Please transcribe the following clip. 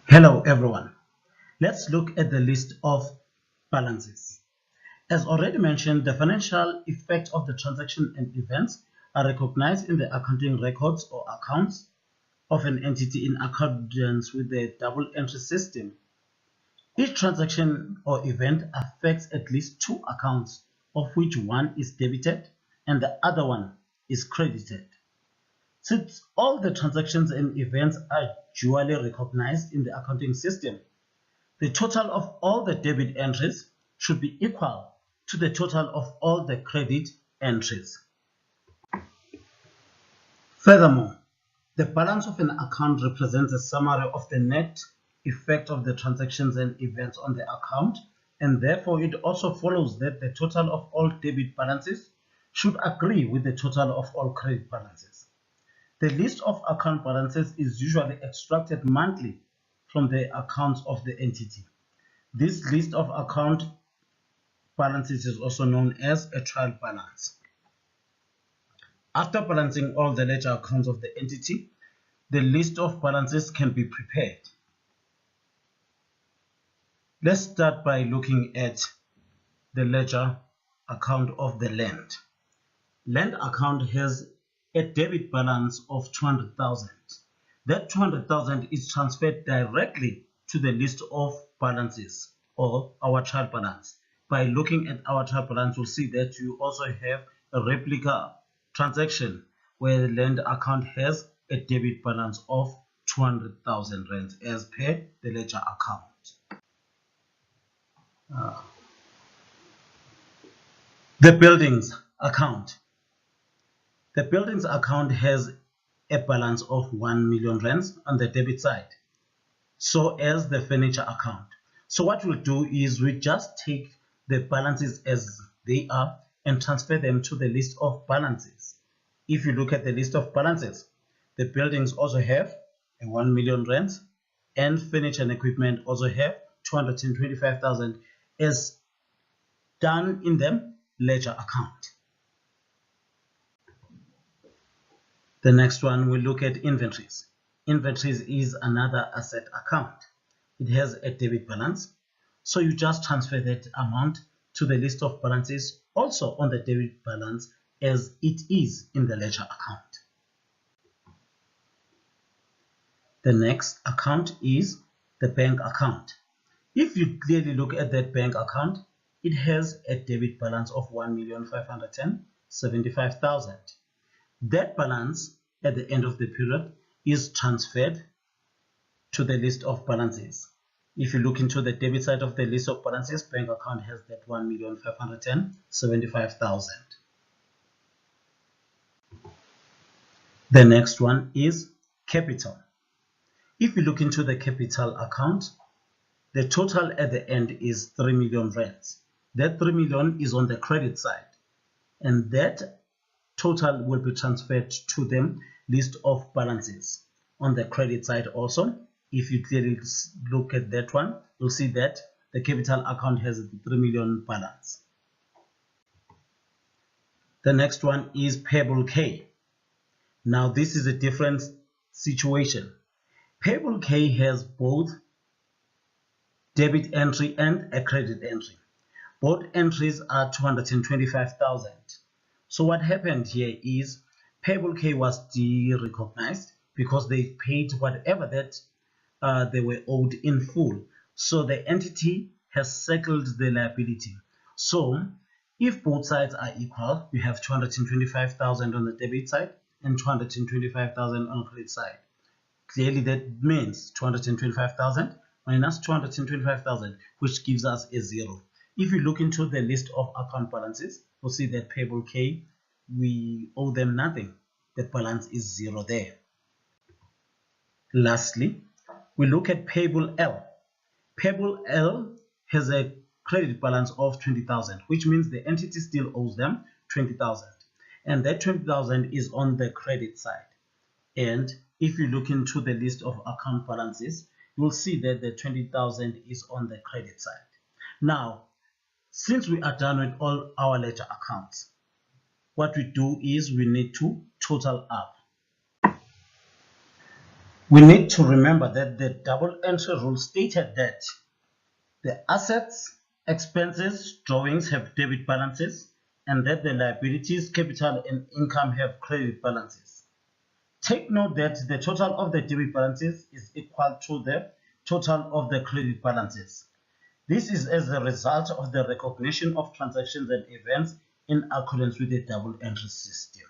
Hello everyone. Let's look at the list of balances. As already mentioned, the financial effect of the transaction and events are recognized in the accounting records or accounts of an entity in accordance with the double entry system. Each transaction or event affects at least two accounts, of which one is debited and the other one is credited. Since all the transactions and events are duly recognized in the accounting system, the total of all the debit entries should be equal to the total of all the credit entries. Furthermore, the balance of an account represents a summary of the net effect of the transactions and events on the account, and therefore it also follows that the total of all debit balances should agree with the total of all credit balances. The list of account balances is usually extracted monthly from the accounts of the entity. This list of account balances is also known as a trial balance. After balancing all the ledger accounts of the entity, the list of balances can be prepared. Let's start by looking at the ledger account of the land. Land account has a debit balance of 200,000. That 200,000 is transferred directly to the list of balances or our trial balance. By looking at our trial balance, you'll see that you also have a replica transaction where the land account has a debit balance of 200,000 rands as per the ledger account. The buildings account. The buildings account has a balance of 1 million rands on the debit side, so as the furniture account. So what we'll do is we just take the balances as they are and transfer them to the list of balances. If you look at the list of balances, the buildings also have a 1 million rands and furniture and equipment also have 225,000 as done in the ledger account. The next one, we look at inventories. Inventories is another asset account. It has a debit balance, so you just transfer that amount to the list of balances also on the debit balance as it is in the ledger account. The next account is the bank account. If you clearly look at that bank account, it has a debit balance of 1,575,000. That balance at the end of the period is transferred to the list of balances. If you look into the debit side of the list of balances, bank account has that 1,575,000. The next one is capital. If you look into the capital account, the total at the end is 3 million rands. That 3 million is on the credit side, and that total will be transferred to the list of balances on the credit side also. If you clearly look at that one, you'll see that the capital account has a 3 million balance. The next one is payable K. Now this is a different situation. Payable K has both debit entry and a credit entry. Both entries are 225,000. So what happened here is payable K was de-recognized because they paid whatever that they were owed in full. So the entity has settled the liability. So if both sides are equal, we have 225,000 on the debit side and 225,000 on the credit side. Clearly that means 225,000 minus 225,000, which gives us a 0. If you look into the list of account balances, you'll see that payable K, we owe them nothing. The balance is 0 there. Lastly, we look at payable L. Payable L has a credit balance of 20,000, which means the entity still owes them 20,000. And that 20,000 is on the credit side. And if you look into the list of account balances, you'll see that the 20,000 is on the credit side. Now, since we are done with all our ledger accounts, what we do is we need to total up. We need to remember that the double entry rule stated that the assets, expenses, drawings have debit balances and that the liabilities, capital and income have credit balances. Take note that the total of the debit balances is equal to the total of the credit balances. This is as a result of the recognition of transactions and events in accordance with the double entry system.